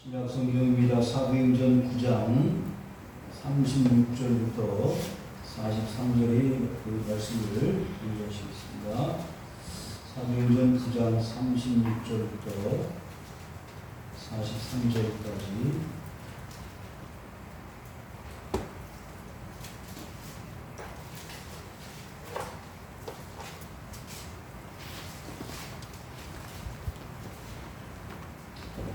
신약성경입니다. 사도행전 9장 36절부터 43절의 그 말씀을 읽으시겠습니다. 사도행전 9장 36절부터 43절까지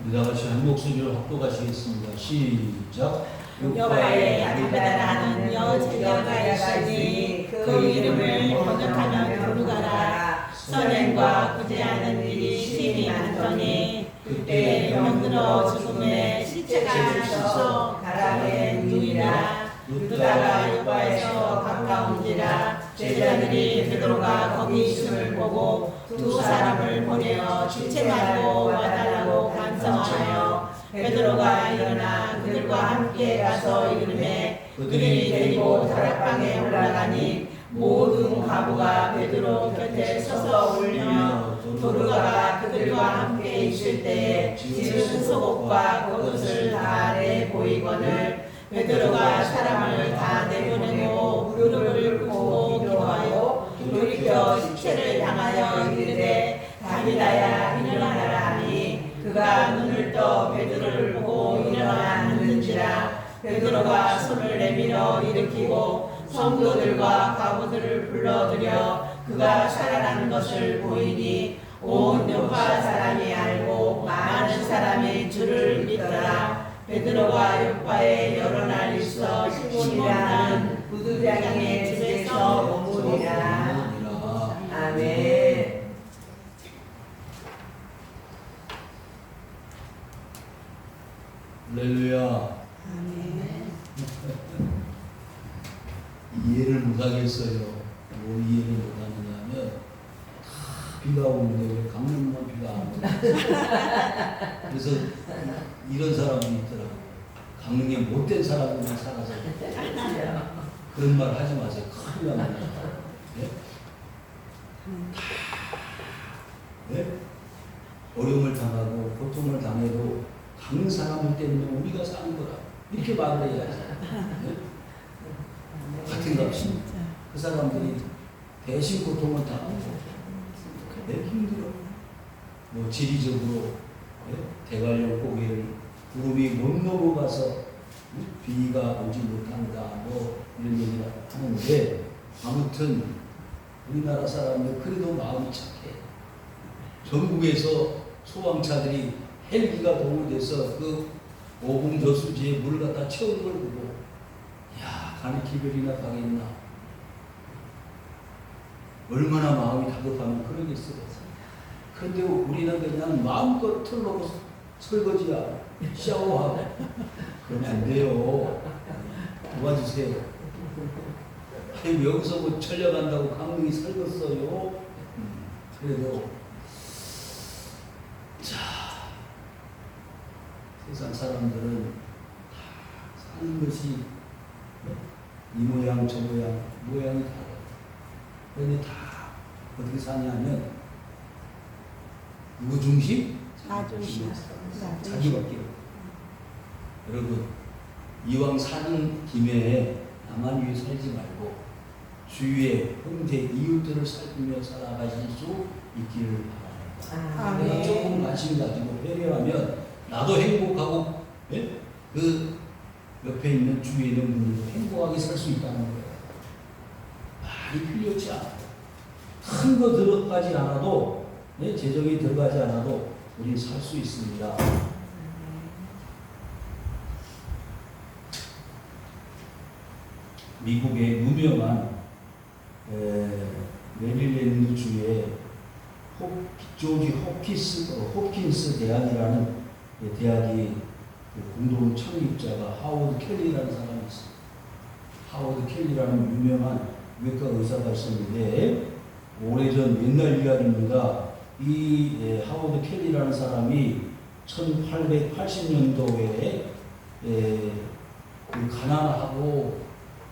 우리 다같이 한 목소리로 합독하시겠습니다. 시작. 여호와의 아들바다라는 여제자가 있으니 그 이름을 번역하면 부르가라. 선행과 구제하는 일이 심히 많더니 그때 병들어 죽음에 시체가 있어 가라에 누이라. 루다가 요바에서 가까운지라. 제자들이 베드로가 거기 있음을 보고 두 사람을 보내어 시체 말고 와달라고 간청하여 베드로가 일어나 그들과 함께 가서 이르매 그들이 데리고 다락방에 올라가니 모든 과부가 베드로 곁에 서서 울며 도르가가 그들과 함께 있을 때에 지은 속옷과 겉옷을 다 내 보이거늘 베드로가 사람을 다 내보내고 무릎을 꿇고 기도하여 돌이켜 시체를 향하여 이르되 다비다야 일어나라 하니 그가 눈을 떠 베드로를 보고 일어나 앉는지라. 베드로가 손을 내밀어 일으키고 성도들과 과부들을 불러들여 그가 살아나는 것을 보이니 온 요파 사람이 알고 많은 사람이 주를 믿더라. 베드로가 요파에 여러 날 있어 시몬이라는 부두장의 집에서 머무니라. 아멘. 할렐루야. 아멘. 이해를 못하겠어요. 뭘 이해를 못하느냐면 비가 오는데 왜 강릉만 비가 안 오나. 그래서 이런 사람이 있더라고요. 강릉에 못된 사람들만 살아서 그런 말 하지 마세요. 큰일 납니다. 네? 네? 어려움을 당하고 고통을 당해도 강릉 사람들 때문에 우리가 사는 거라 이렇게 말을 해야지. 네? 같은 값이 그 사람들이 대신 고통을 당하고 내 힘들어. 뭐 지리적으로 대관령 고개를 구름이 못 넘어가서 비가 오지 못한다. 뭐 이런 얘기를 하는데 아무튼 우리나라 사람들 그래도 마음이 착해. 전국에서 소방차들이 헬기가 동원돼서 그 오봉저수지에 물 갖다 채우는 걸 보고 야 가는 기별이나 가겠나. 얼마나 마음이 다급하면 그러겠어요. 그런데 우리는 그냥 마음껏 틀어놓고 설거지하고 샤워하고 그러면 안 돼요. 도와주세요. 아니 여기서 뭐 철려간다고 강릉이 설겼어요. 그래도 자 세상 사람들은 다 사는 것이 이 모양 저 모양이 다르다. 그런데 다 어떻게 사냐면 누구 중심? 자기밖에. 여러분 이왕 사는 김에 나만 위해 살지 말고 주위의 형제 이웃들을 살피며 살아가실 수 있기를 바랍니다. 내가 조금 관심 가지고 배려하면 나도 행복하고 그 옆에 있는 주위에 있는 분들도 행복하게 살 수 있다는 거예요. 많이 필요치 않아요. 큰 거 들어가지 않아도 재정이 들어가지 않아도 우리 살 수 있습니다. 미국의 유명한 메릴랜드 주의 조지 홉킨스 대학이라는 대학이 공동 창립자가 하워드 켈리라는 사람이 있어요. 하워드 켈리라는 유명한 외과 의사가 있었는데 오래전 옛날 이야기입니다. 이 하워드 켈리라는 사람이 1880년도에 가난하고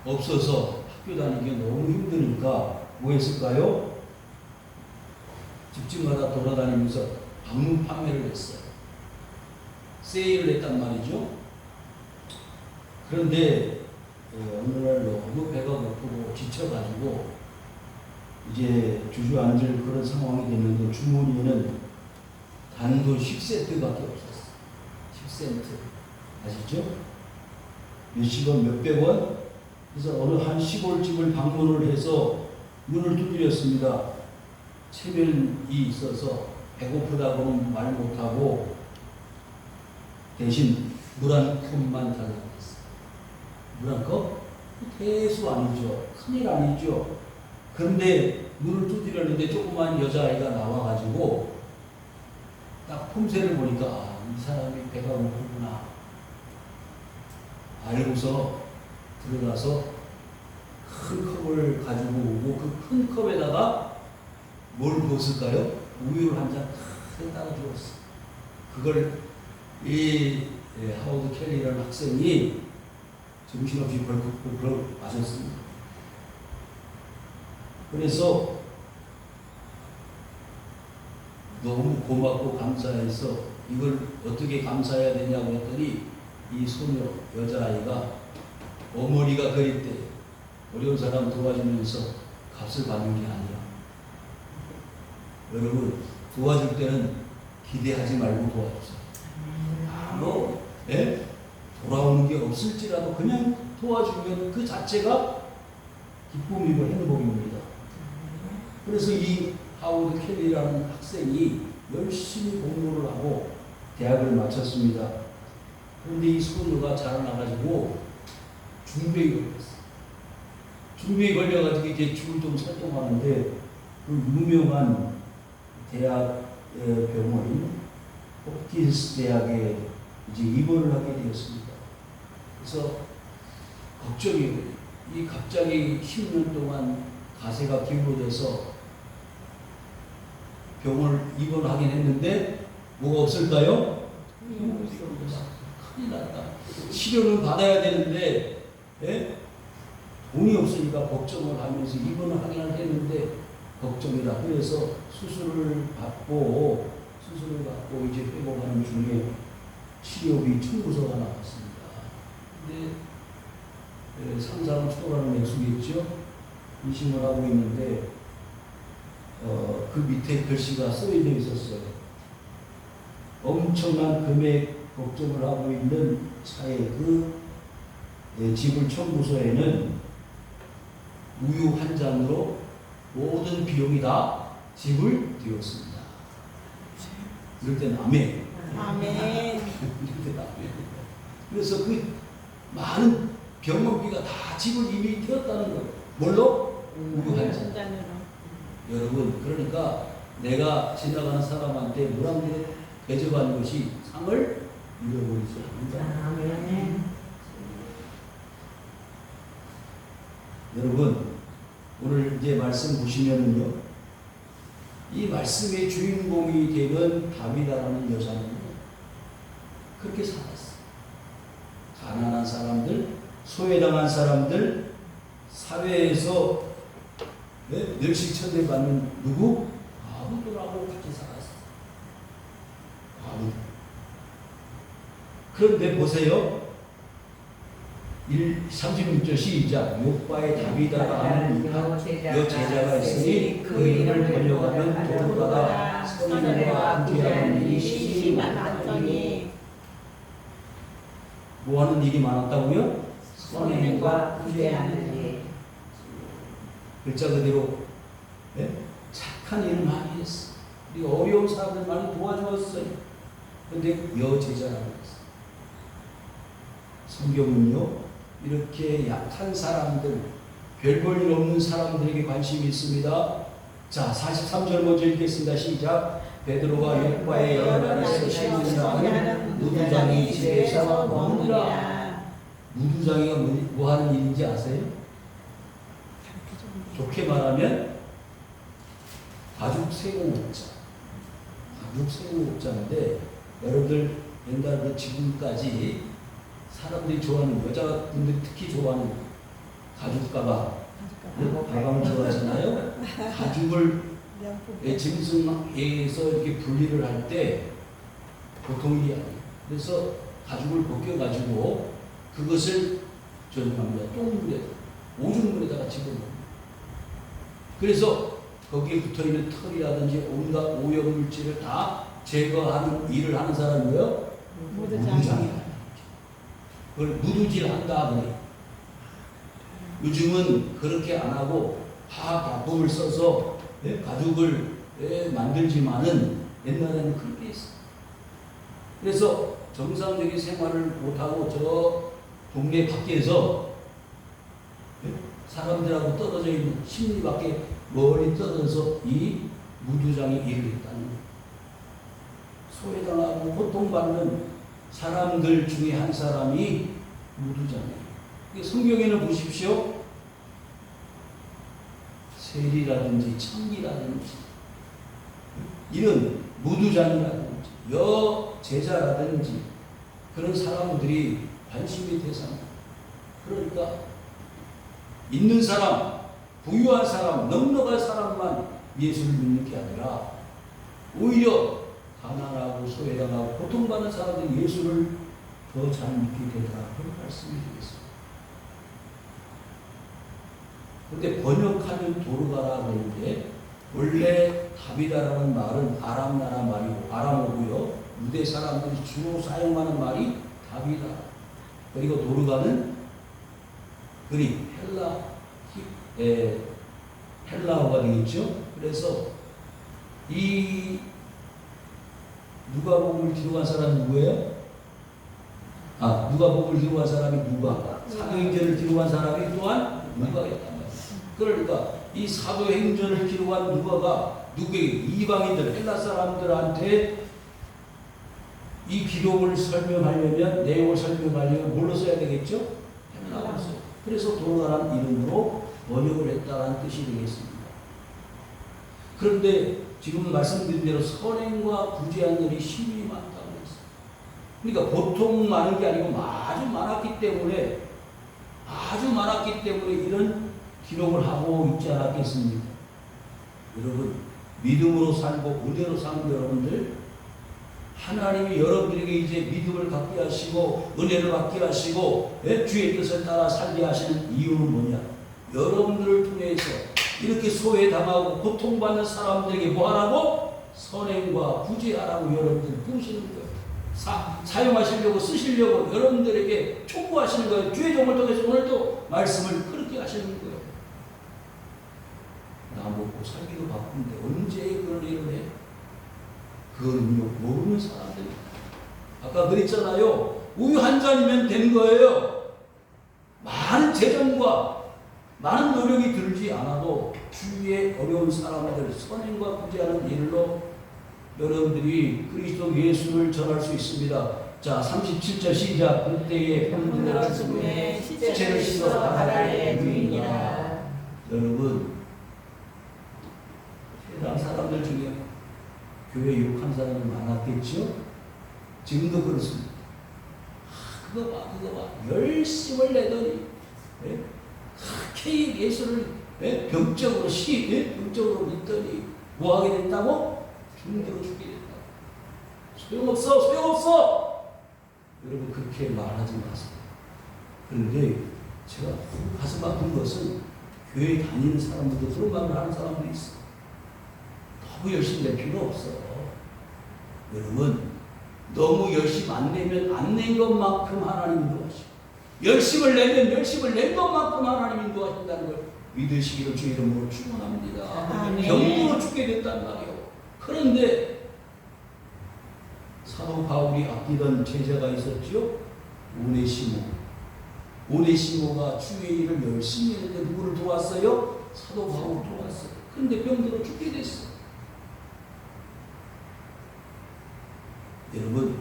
없어서 학교 다니기 너무 힘드니까 뭐 했을까요? 집집마다 돌아다니면서 방문 판매를 했어요. 세일을 했단 말이죠. 그런데 어느 날 너무 배가 고프고 지쳐가지고 이제 주저앉을 그런 상황이 됐는데 주머니에는 단돈 10센트밖에 없었어. 10센트. 아시죠? 몇십원, 몇백원? 그래서 어느 한 시골집을 방문을 해서 문을 두드렸습니다. 체면이 있어서 배고프다고는 말 못하고 대신 물 한 컵만 달라고 했어요. 물 한 컵? 대수 아니죠. 큰일 아니죠. 그런데 문을 두드렸는데 조그만 여자아이가 나와가지고 딱 폼새를 보니까 아, 이 사람이 배가 고프구나. 알고서 들어가서 큰 컵을 가지고 오고 그 큰 컵에다가 뭘 부었을까요? 우유를 한 잔 탁 따라 주었어. 그걸 이 하워드 켈리라는 학생이 정신없이 벌컥벌컥 마셨습니다. 그래서 너무 고맙고 감사해서 이걸 어떻게 감사해야 되냐고 했더니 이 소녀 여자아이가 어머니가 그릴 때 어려운 사람 도와주면서 값을 받는 게 아니야. 여러분 도와줄 때는 기대하지 말고 도와주세요. 뭐 돌아오는 게 없을지라도 그냥 도와주면 그 자체가 기쁨이고 행복입니다. 그래서 이 하워드 켈리라는 학생이 열심히 공부를 하고 대학을 마쳤습니다. 그런데 이 소녀가 자라나가지고 중병이 걸렸어. 중병이 걸려가지고 이제 죽을 좀 살동하는데 그 유명한 대학 병원인 홉킨스 대학에 이제 입원을 하게 되었습니다. 그래서 걱정이 이 갑자기 10년 동안 가세가 기울어져서 병원을 입원하긴 했는데 뭐가 없을까요? 큰일 났다. 치료는 받아야 되는데 돈이 없으니까 걱정을 하면서 입원을 하긴 했는데 걱정이다. 그래서 수술을 받고 이제 회복하는 중에 치료비 청구서가 나왔습니다. 근데 상상을 초월하는 액수겠죠. 의심을 하고 있는데 그 밑에 글씨가 쓰여져 있었어요. 엄청난 금액 걱정을 하고 있는 차에 그 지불 청구서에는 우유 한 잔으로 모든 비용이 다 지불되었습니다. 이럴 때는 아멘. 아멘. 그래서 그 많은 병원비가 다 지불 이미 되었다는 거예요. 뭘로? 우유 한 잔. 여러분, 그러니까 내가 지나가는 사람한테 물 한 그릇 대접하는 것이 상을 잃어버리지 않는다. 아멘. 여러분, 오늘 이제 말씀 보시면은요, 이 말씀의 주인공이 되는 다비다라는 여자는 그렇게 살았어. 가난한 사람들, 소외당한 사람들, 사회에서 멸시 처대받는 누구? 아무도라고 같이 살았어. 아무도. 그런데 보세요. 36절 시작. 요바의 다비다가 하는 여 제자가 있으니 그 이름을 번역하면 도로가가 선인과 구제하는 일이 심히 많았더니 뭐 하는 일이 많았다고요? 선인과 구제하는 일. 글자 그대로 착한 일을 많이 했어. 그리고 어려운 사람들 많이 도와주었어요. 그런데 여제자라고 했어. 성경은요, 이렇게 약한 사람들, 별 볼 일 없는 사람들에게 관심이 있습니다. 자, 43절 먼저 읽겠습니다. 시작. 베드로가 요바의 여러 나라에서 신문하는 무두장이 집에서 머무니라. 무두장이가 뭐 하는 일인지 아세요? 좋게 말하면 가죽 세공업자. 가죽 세공업자인데 여러분들 옛날부터 지금까지 사람들이 좋아하는, 여자분들이 특히 좋아하는 가죽 가방. 가방을 좋아하잖아요. 가죽을 짐승에서 이렇게 분리를 할 때 보통 일이 아니에요. 그래서 가죽을 벗겨가지고 그것을 전합니다. 똥물에, 오줌물에다가 집어넣습니다. 그래서 거기에 붙어있는 털이라든지 온갖 오염물질을 다 제거하는 일을 하는 사람이고요. 무두장이다. 그걸 무두질한다 그래. 요즘은 그렇게 안 하고 화학약품을 써서 가죽을 만들지만은 옛날에는 그렇게 했어. 그래서 정상적인 생활을 못하고 저 동네 밖에서 사람들하고 떨어져 있는 심리 밖에 멀리 떨어져서 이 무두장의 일을 했다는 거예요. 소외당하고 고통받는 사람들 중에 한 사람이 무두장이에요. 성경에는 보십시오. 세리라든지 청리라든지 이런 무두장이라든지 여제자라든지 그런 사람들이 관심의 대상이에요. 그러니까 있는 사람, 부유한 사람, 넉넉한 사람만 예수를 믿는 게 아니라 오히려 가난하고 소외당하고 고통받는 사람들이 예수를 더 잘 믿게 되더라. 그런 말씀이 되겠습니다. 그런데 번역하면 도르가라 그러는데 원래 다비다라는 말은 아람 나라 말이고 아람어고요. 유대 사람들이 주로 사용하는 말이 다비다. 그리고 도르가는 그리 헬라어가 되겠죠. 그래서 이 누가복음을 기록한 사람이 누구예요? 누가복음을 기록한 사람이 누가? 사도행전을 기록한 사람이 또한 누가였단 말이에요. 그러니까 이 사도행전을 기록한 누가가 누구에게? 이방인들, 헬라 사람들한테 이 기록을 설명하려면, 내용을 설명하려면 뭘로 써야 되겠죠? 헬라어로 써요. 그래서 도르가라는 이름으로 번역을 했다는 뜻이 되겠습니다. 그런데 지금 말씀드린 대로 선행과 구제한 일이 심히 많다고 했어요. 그러니까 보통 많은 게 아니고 아주 많았기 때문에 이런 기록을 하고 있지 않았겠습니까? 여러분, 믿음으로 살고 은혜로 사는 여러분들, 하나님이 여러분들에게 이제 믿음을 갖게 하시고 은혜를 받게 하시고 주의 뜻을 따라 살게 하시는 이유는 뭐냐? 여러분들을 통해서 이렇게 소외당하고 고통받는 사람들에게 뭐하라고? 선행과 구제하라고 여러분들 부르시는 거예요. 사용하시려고 쓰시려고 여러분들에게 촉구하시는 거예요. 주의 종을 통해서 오늘도 말씀을 그렇게 하시는 거예요. 나 먹고 살기도 바쁜데 언제 그런 일을 해? 그거는요, 모르는 사람들이. 아까 그랬잖아요. 우유 한 잔이면 된 거예요. 많은 재정과 많은 노력이 들지 않아도 주위에 어려운 사람들 선행과 구제하는 일로 여러분들이 그리스도 예수를 전할 수 있습니다. 자, 37절 시작. 그때에 병들어 죽음에 시체를 씻어 바다에 누이니라. 여러분, 세상 사람들 중에 교회 욕한 사람이 많았겠죠? 지금도 그렇습니다. 그거 봐. 열심을 내더니 그렇게 예수를 병적으로 병적으로 믿더니 뭐 하게 됐다고? 죽음으로 죽게 됐다고. 소용없어. 여러분, 그렇게 말하지 마세요. 그런데 제가 가슴 아픈 것은 교회 다니는 사람들도 그런 말을 하는 사람들이 있어요. 너무 열심히 낼 필요 없어. 여러분, 너무 열심 안 내면 안 낸 것만큼 하나님 인도하시고, 열심을 내면 열심을 낸 것만큼 하나님 인도하신다는 걸 믿으시기를 주 이름으로 축원합니다. 병으로 죽게 됐단 말이에요. 그런데 사도 바울이 아끼던 제자가 있었죠. 오네시모가 주의 일을 열심히 했는데 누구를 도왔어요? 사도 바울을 도왔어요. 그런데 병들어 죽게 됐어요. 여러분,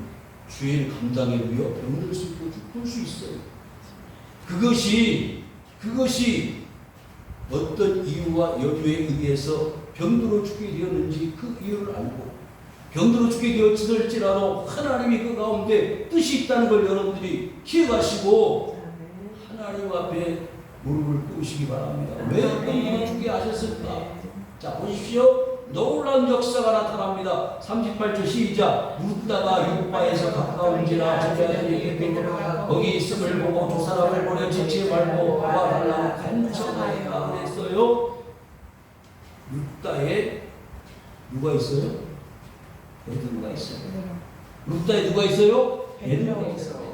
주의 일 감당에 위해 병들 수 있고 죽을 수 있어요. 그것이 어떤 이유와 여유에 의해서 병들어 죽게 되었는지 그 이유를 알고, 병들어 죽게 되었을지라도 하나님이 그 가운데 뜻이 있다는 걸 여러분들이 기억하시고 하나님 앞에 무릎을 꿇으시기 바랍니다. 왜 병들어 죽게 하셨을까? 자, 보십시오. 놀라운 역사가 나타납니다. 38절 시작. 묻다가 육바에서 가까운지라 제자들이 베드로 거기 있음을 보고 두 사람을 보내 지체 말고 도와달라고 간청하였다 그랬어요. 묻다에 누가 있어요? 베드로가 있어요. 묻다에 누가 있어요? 베드로가 있습니다.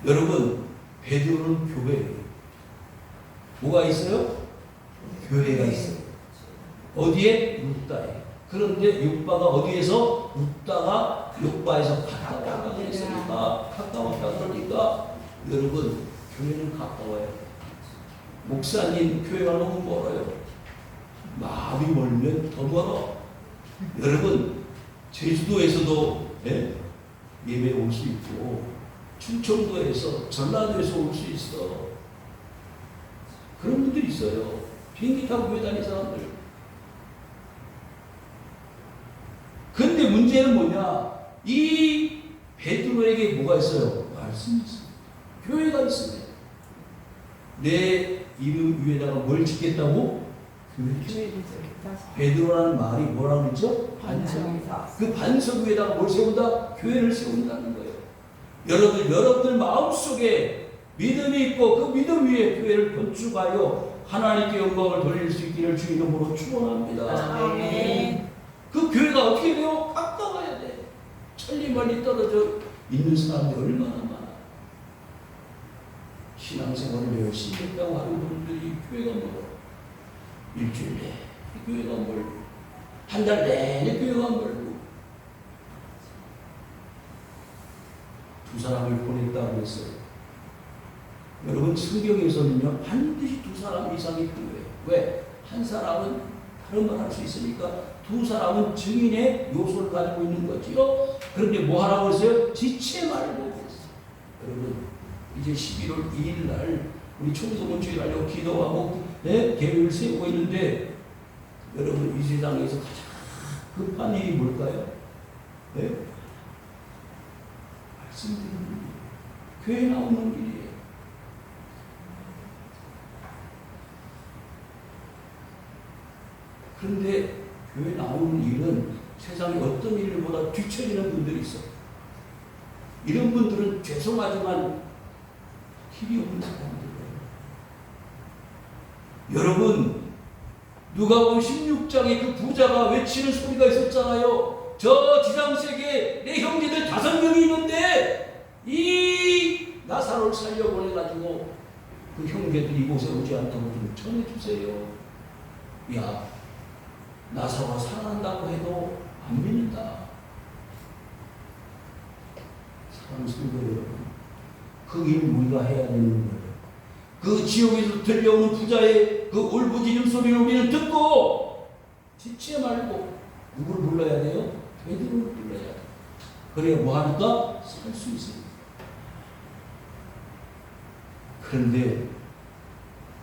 여러분, 베드로는 교회예요. 뭐가 있어요? 교회가 있어요. 어디에? 룻다에. 그런데 룻바가 어디에서? 룻다가 룻바에서 가까웠다 그랬으니까, 가까웠다 그러니까 여러분, 교회는 가까워요. 목사님 교회가 너무 멀어요. 마음이 멀면 더 멀어. 여러분, 제주도에서도 예배 올 수 있고, 충청도에서, 전라도에서 올 수 있어. 그런 분들이 있어요. 비행기 타고 교회 다니는 사람들. 근데 문제는 뭐냐? 이 베드로에게 뭐가 있어요? 말씀이 있어요. 교회가 있습니다. 내 이름 위에다가 뭘 짓겠다고? 교회를 짓겠다. 베드로라는 말이 뭐라고 그랬죠? 반석. 그 반석 위에다가 뭘 세운다? 교회를 세운다는 거예요. 여러분들 마음속에 믿음이 있고 그 믿음 위에 교회를 건축하여 하나님께 영광을 돌릴 수 있기를 주 이름으로 축원합니다. 아멘. 그 교회가 어떻게 돼요? 가까워야 돼. 천리 멀리 떨어져 있는 사람들이 얼마나 많아. 신앙생활을 열심히 했다고 하는 분들이 교회가 멀어. 일주일 내내 교회가 멀고 한 달 내내 교회가 멀고 두 사람을 보냈다고 했어요. 여러분 성경에서는요 반드시 두 사람 이상이 필요해요. 왜? 한 사람은 다른 말 할 수 있으니까 두 사람은 증인의 요소를 가지고 있는 거지요. 그런데 뭐 하라고 했어요? 지체 말고 했어요. 여러분 이제 11월 2일 날 우리 총소문 주일하려고 기도하고 계획을 세우고 있는데 여러분 이 세상에서 가장 급한 일이 뭘까요? 말씀드리는 일이에요. 교회 나오는 일이에요. 그런데 교회 나오는 일은 세상에 어떤 일보다 뒤처지는 분들이 있어. 이런 분들은 죄송하지만 길이 없는 사람들이에요. 여러분 누가복음 16장에 그 부자가 외치는 소리가 있었잖아요. 저 지상세계에 내 형제들 5명이 있는데 이 나사로를 살려보내가지고 그 형제들이 이곳에 오지 않다고 좀 전해주세요. 야, 나사로가 살아난다고 해도 안 믿는다. 사랑 성도 여러분, 그 일을 우리가 해야 되는 거예요. 그 지옥에서 들려오는 부자의 그 울부짖는 소리를 우리는 듣고 지체 말고 누구를 불러야 돼요? 베드로를 불러야 돼요. 그래야 뭐 하니까? 살 수 있습니다. 그런데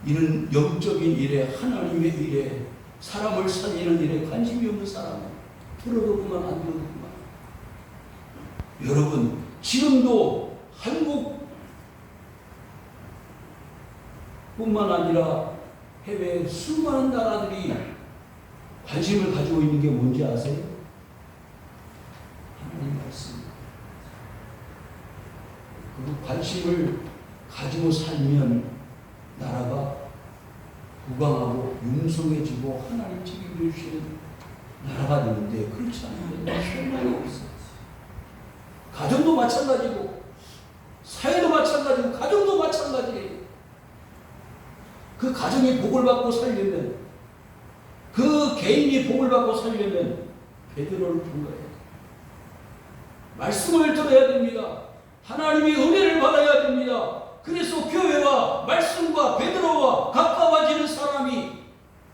이런 영적인 일에 하나님의 일에 사람을 살리는 일에 관심이 없는 사람은 들어도구만 안 들어도구만. 여러분 지금도 한국 뿐만 아니라 해외 수많은 나라들이 관심을 가지고 있는 게 뭔지 아세요? 하나님 말씀. 그 관심을 가지고 살면 나라가 부강하고 융성해지고 하나님 책임져 주시는 나라가 되는데 그렇지 않으면 소망이 없어. 가정도 마찬가지고 사회도 마찬가지고 가정도 마찬가지예요. 그 가정이 복을 받고 살려면 그 개인이 복을 받고 살려면 베드로를 불러야 돼요. 말씀을 들어야 됩니다. 하나님의 은혜를 받아야 됩니다. 그래서 교회와 말씀과 베드로와 가까워지는 사람이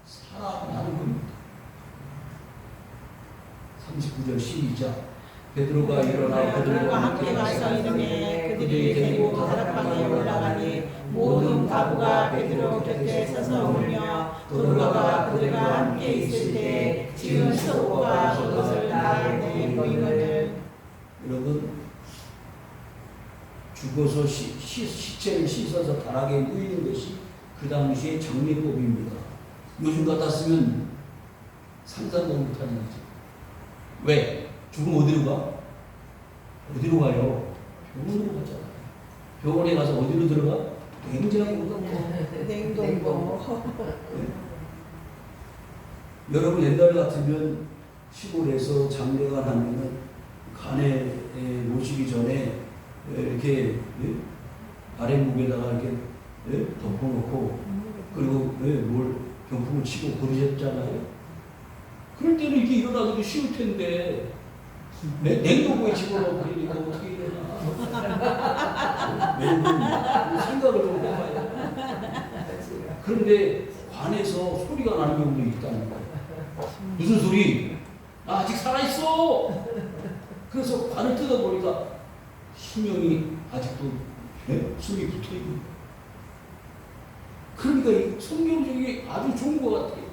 살아나는 겁니다. 39절 시작. 베드로가 일어나 그들과 함께 가서 이르매 그들이 데리고 다락방에 올라가니 모든 가부가 베드로 곁에 서서 울며 도로가 그들과 함께 있을 때 지은 속고가 그것을 다 보이거든. 여러분 죽어서 시체를 씻어서 다락에 누이는 것이 그 당시의 정리법입니다. 요즘 같았으면 상상도 못하는 거죠. 왜? 죽으면 어디로 가? 어디로 가요? 병원으로 가잖아. 병원에 가서 어디로 들어가? 냉장고로 들어가. 냉동고. 여러분 옛날 같으면 시골에서 장례가 나면은 간에 모시기 전에 이렇게 아랫목에다가 이렇게 덮어놓고 그리고 뭘 병풍을 치고 그러셨잖아요. 그럴 때는 이렇게 일어나기도 쉬울 텐데 냉동고에 집어넣고 그러니까 어떻게 일어나? 매번 생각을 좀 해봐요. 그런데 관에서 소리가 나는 경우도 있다는 거예요. 무슨 소리? 나 아직 살아있어! 그래서 관을 뜯어보니까 수명이 아직도 숨이 붙어있는 거예요. 그러니까 이 성경적이 아주 좋은 것 같아요.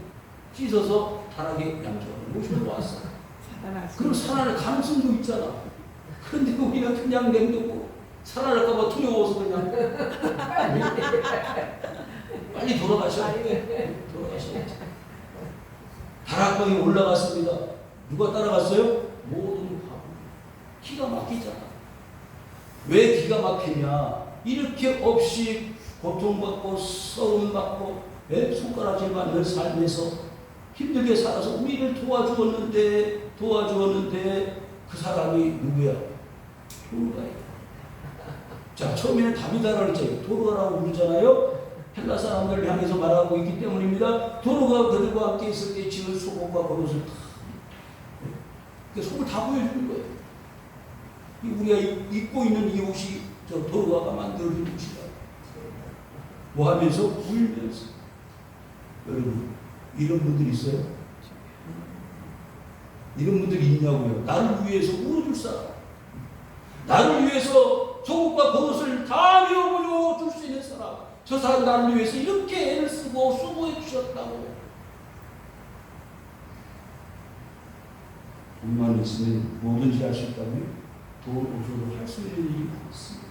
씻어서 다락에 양쪽으로 모시고 왔어. 그럼 살아날 가능성도 있잖아. 그런데 우리는 그냥 냉동고 살아날까봐 두려워서 그냥 빨리 돌아가셔야 돼. 돌아가셔야지. 다락방에 올라갔습니다. 누가 따라갔어요? 모든 바보. 기가 막히잖아. 왜 기가 막히냐? 이렇게 없이 고통받고 서운받고 손가락질 받는 삶에서 힘들게 살아서 우리를 도와주었는데 그 사람이 누구야? 도르가예요. 자, 처음에는 다비다라고 했죠. 도르가라고 부르잖아요. 헬라 사람들을 향해서 말하고 있기 때문입니다. 도르가 그들과 함께 있을 때 지은 속옷과 겉옷을 다 속을 다 보여주는 거예요. 우리가 입고 있는 이 옷이 저 도르가가 만들어준 옷이다. 뭐 하면서? 울면서. 여러분 이런 분들 있어요? 이런 분들이 있냐고요. 나를 위해서 울어줄 사람, 나를 위해서 속옷과 겉옷을 다 내어버려 줄 수 있는 사람, 저 사람 나를 위해서 이렇게 애를 쓰고 수고해 주셨다고. 돈만 있으면 뭐든지 할 수 있다고요? 돈 없어도 할 수 있는 일이 많습니다.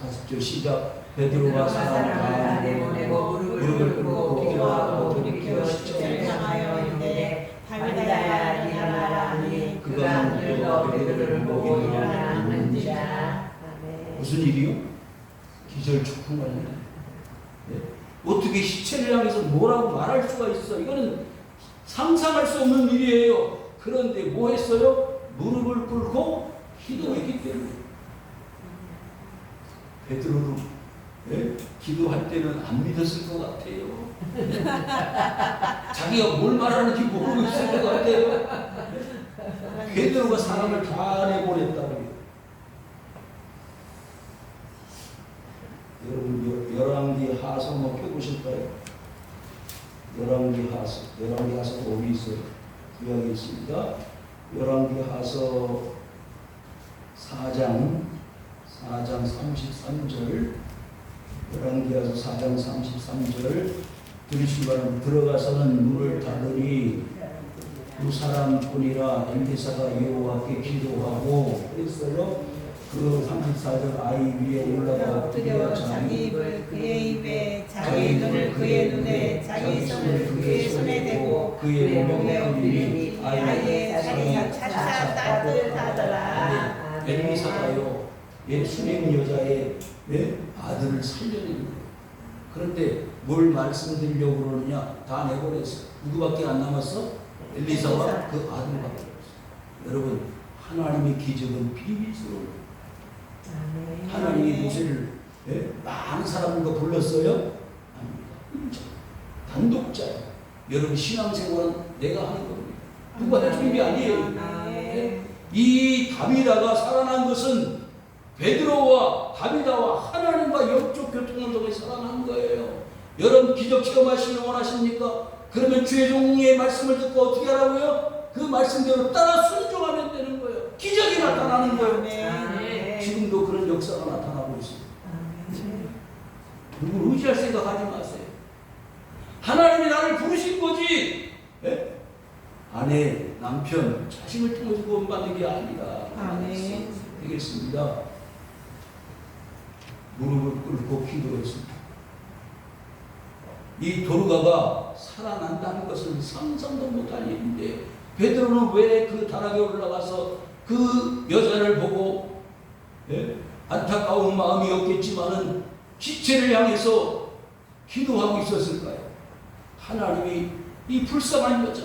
40절 시작. 베드로가 사람을 다 내보내고 무릎을 꿇고 기도하고 돌이켜 시청을 향하여 이르되 다비다야 일어나라 하니 그가 눈으로 베드로를 보고 일어나는지라. 무슨 일이요? 기절초풍을 어떻게 시체를 향해서 뭐라고 말할 수가 있어? 이거는 상상할 수 없는 일이에요. 그런데 뭐 했어요? 무릎을 꿇고 기도했기 때문에. 베드로는 기도할 때는 안 믿었을 것 같아요. 자기가 뭘 말하는지 모르고 있을 것 같아요. 베드로가 사람을 다 내보냈다고요. 여러분 열왕기 하서 한번 펴보실까요? 열왕기 하서 어디 있어요? 구약에 있습니다. 열왕기 하서 4장 33절. 열왕기하서 4장 33절 들으시기 바랍니다. 들어가서는 물을 닫으니 두 사람뿐이라 엘리사가 여호와께 기도하고 그랬어요. 그 34절 아이 위에 올라가 엎드려 자기 입을 그의 입에 자기 눈을 그의 눈에 자기 손을 그의 손에 대고 그의 몸에 엎드리니 아이의 살이 차차 따뜻하더라. 엘리사가요 수렘 여자의 아들을 살려내는 거예요. 그런데 뭘 말씀드리려고 그러느냐? 다 내보냈어. 누구밖에 안 남았어? 엘리사와 그 아들밖에 없어. 여러분 하나님의 기적은 비밀스러워요. 하나님이 모세를 많은 사람들과 불렀어요? 아닙니다. 단독자예요. 여러분 신앙생활은 내가 하는 겁니다. 누가 해주는 게 아니에요. 이 다비다가 살아난 것은 베드로와 다비다와 하나님과 영적 교통을 통해 살아난 거예요. 여러분 기적 체험하시길 원하십니까? 그러면 주의 종의 말씀을 듣고 어떻게 하라고요? 그 말씀대로 따라 순종하면 되는 거예요. 기적이 나타나는 거예요. 지금도 그런 역사가 나타나고 있습니다. 누구를 의지할 생각하지 마세요. 하나님이 나를 부르신 거지. 아내, 남편, 자식을 통해서 구원받는 게 아니라 되겠습니다. 무릎을 꿇고 기도했습니다. 이 도르가가 살아난다는 것을 상상도 못할 일인데 베드로는 왜 그 다락에 올라가서 그 여자를 보고 안타까운 마음이었겠지만은 기체를 향해서 기도하고 있었을까요? 하나님이 이 불쌍한 여자,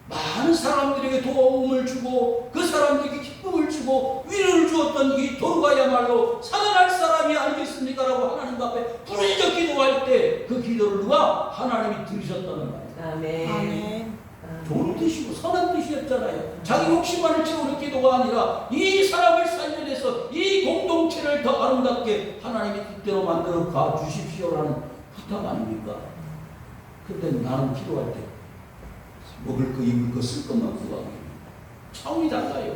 많은 사람들에게 도움을 주고 그 사람들에게 기쁨을 주고 위로를 주었던 이 도르가야말로 살아날 사람이 아니겠습니까? 라고 하나님 앞에 부르짖어 기도할 때 그 기도를 누가 하나님이 들으셨다는 말이에요. 아멘. 아멘. 좋은 뜻이고 선한 뜻이었잖아요. 자기 욕심만을 채우는 기도가 아니라 이 사람을 살려내서 이 공동체를 더 아름답게 하나님이 뜻대로 만들어 가 주십시오라는 부탁 아닙니까? 근데 나는 기도할 때 먹을 거 입을 거 쓸 것만 구하기 차원이 달라요.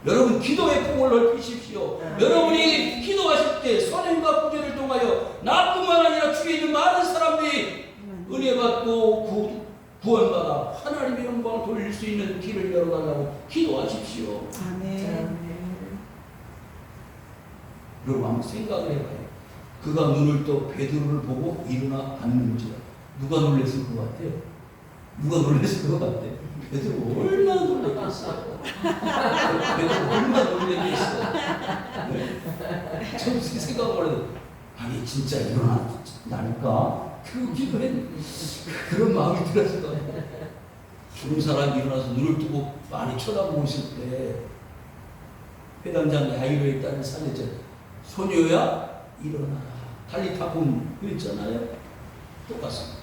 여러분 기도의 폭을 넓히십시오. 여러분이 기도하실 때 선행과 구제를 통하여 나뿐만 아니라 주위에 있는 많은 사람들이 은혜 받고 구원받아 하나님의 영광을 돌릴 수 있는 길을 열어달라고 기도하십시오. 아멘. 여러분 한번 생각을 해봐요. 그가 눈을 떠 베드로를 보고 일어나 앉는지라. 누가 놀랬을 것 같아요? 누가 놀랬을 것 같아요? 베드로 얼마나 놀랬겠어요? 베드로 얼마나 놀랬겠어요? 네. 참 생각을 해도 아니 진짜 일어날까? 그리고 기도했는데 그런 마음이 들었을 것 같아요. 죽은 사람이 일어나서 눈을 뜨고 많이 쳐다보고 있을 때 회당장 야이로의 딸을 살렸죠. 소녀야 일어나라. 달리타kum 그랬잖아요. 똑같습니다.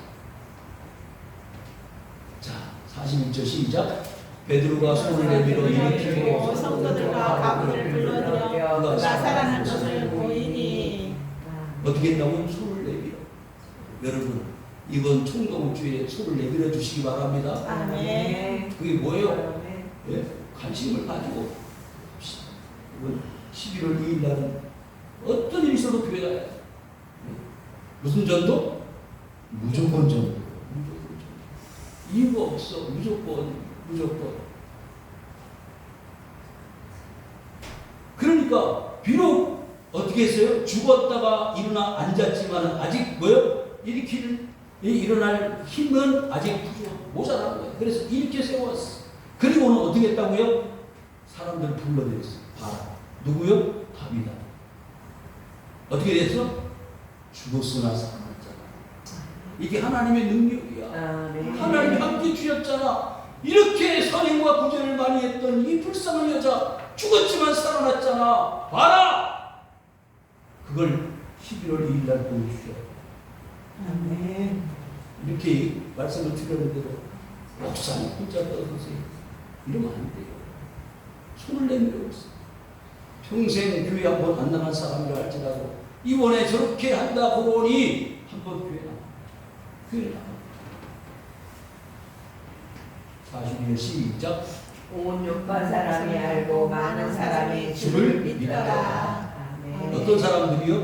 자, 41절 시작. 베드로가 손을 내밀어 일으키고 성도들과 가문을 불러들여 그가 살아난 것을 보이니. 어떻게 했다고? 손을 내밀어. 여러분 이번 총동주일에 손을 내밀어 주시기 바랍니다. 아멘. 그게 뭐예요? 예? 관심을 가지고 이번 11월 2일 날은 어떤 일이 있어도 교회 가야 돼. 무슨 전도? 무조건 전도. 이유가 없어. 무조건. 그러니까 비록 어떻게 했어요? 죽었다가 일어나 앉았지만 아직 뭐요? 일어날 힘은 아직 모자란 거예요. 그래서 이렇게 세웠어. 그리고는 어떻게 했다고요? 사람들 불러들였어. 봐라. 누구요? 다비다. 어떻게 됐어? 죽었으나 살아났잖아. 이게 하나님의 능력이야. 하나님이 함께 주셨잖아. 이렇게 선행과 구제를 많이 했던 이 불쌍한 여자 죽었지만 살아났잖아. 봐라. 그걸 11월 2일 날 보여주셔. 아멘. 이렇게 말씀을 드렸는데도 목사님 혼자 떠드세요. 이러면 안 돼요. 손을 내밀어 보세요. 평생 교회 한 번 안 나간 사람이라 할지라도 이번에 저렇게 한다 보니 한 번 교회 나가. 42절 시작. 온 요파 사람이 알고 많은 사람이 주를 믿더라. 아멘. 어떤 사람들이요?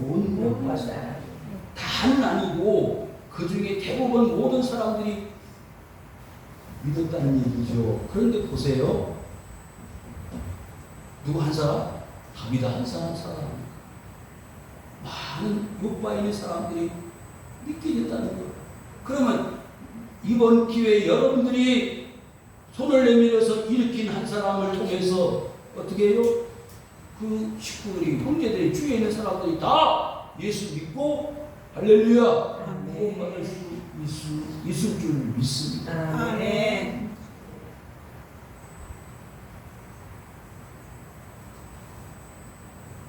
온 요파 사람. 다는 아니고 그 중에 대부분 모든 사람들이 믿었다는 얘기죠. 그런데 보세요. 누구 한 사람? 다비다 한 사람. 많은 요파에 있는 사람들이 믿게 됐다는 거예요. 그러면 이번 기회에 여러분들이 손을 내밀어서 일으킨 한 사람을 통해서 어떻게 해요? 그 식구들이, 형제들이, 주위에 있는 사람들이 다 예수 믿고 할렐루야 구원받을 수 있을 줄 믿습니다. 아멘.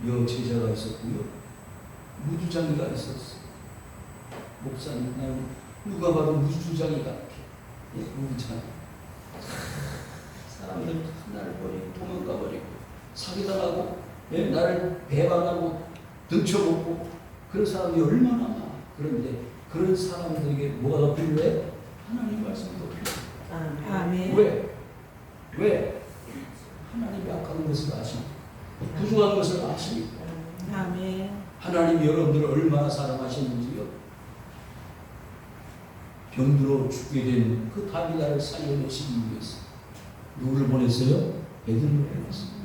여제자가 있었고요. 무주장이가 있었어요. 목사님, 나는 누가 봐도 무주장이 같아. 무주장. 사람들 나를 버리고 도망가 버리고 사기당하고 나를 배반하고 등쳐먹고 그런 사람이 얼마나 많아. 그런데 그런 사람들에게 뭐가 더 필요해? 하나님 말씀이 더 필요해. 아멘. 왜? 하나님이 악한 것을 아시고 부족한 것을 아시니까. 아멘. 하나님이 여러분들을 얼마나 사랑하시는지요. 병들어 죽게 된 그 다비다를 살려내시기 위해서 누구를 보냈어요? 베드로를 보냈습니다.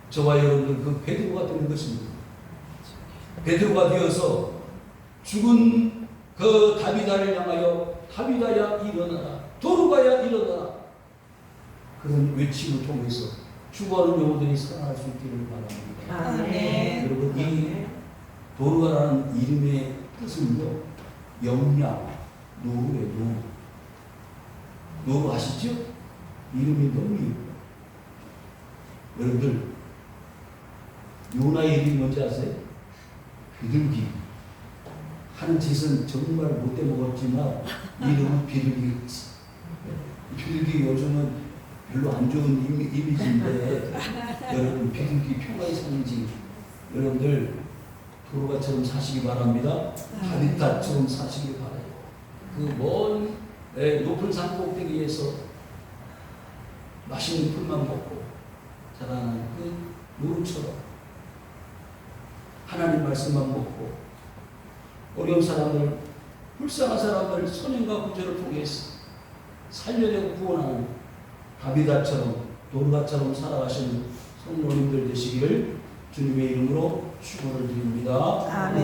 저와 여러분들 그 베드로가 되는 것입니다. 베드로가 되어서 죽은 그 다비다를 향하여 다비다야 일어나라, 도르가야 일어나라, 그런 외침을 통해서 죽어가는 영혼들이 살아날 수 있기를 바랍니다. 아멘. 여러분, 이 도르가라는 이름의 뜻은요, 영양, 노루예요. 노루 아시죠? 이름이 너무 예뻐요. 여러분들, 요나의 이름이 뭔지 아세요? 비둘기. 하는 짓은 정말 못돼 먹었지만 이름은 비둘기. 비둘기 요즘은 별로 안 좋은 이미지인데 여러분, 비둘기 평화의 상징. 여러분들 도로가처럼 사시기 바랍니다. 다윗처럼 사시기 바라요. 그 먼 높은 산 꼭대기에서 맛있는 풀만 먹고 자라는 그 노루처럼 하나님 말씀만 먹고 어려운 사람들, 불쌍한 사람들 선행과 구제를 통해서 살려내고 구원하는 다비다처럼 도르가처럼 살아가시는 성도님들 되시기를 주님의 이름으로 축원을 드립니다. 아멘.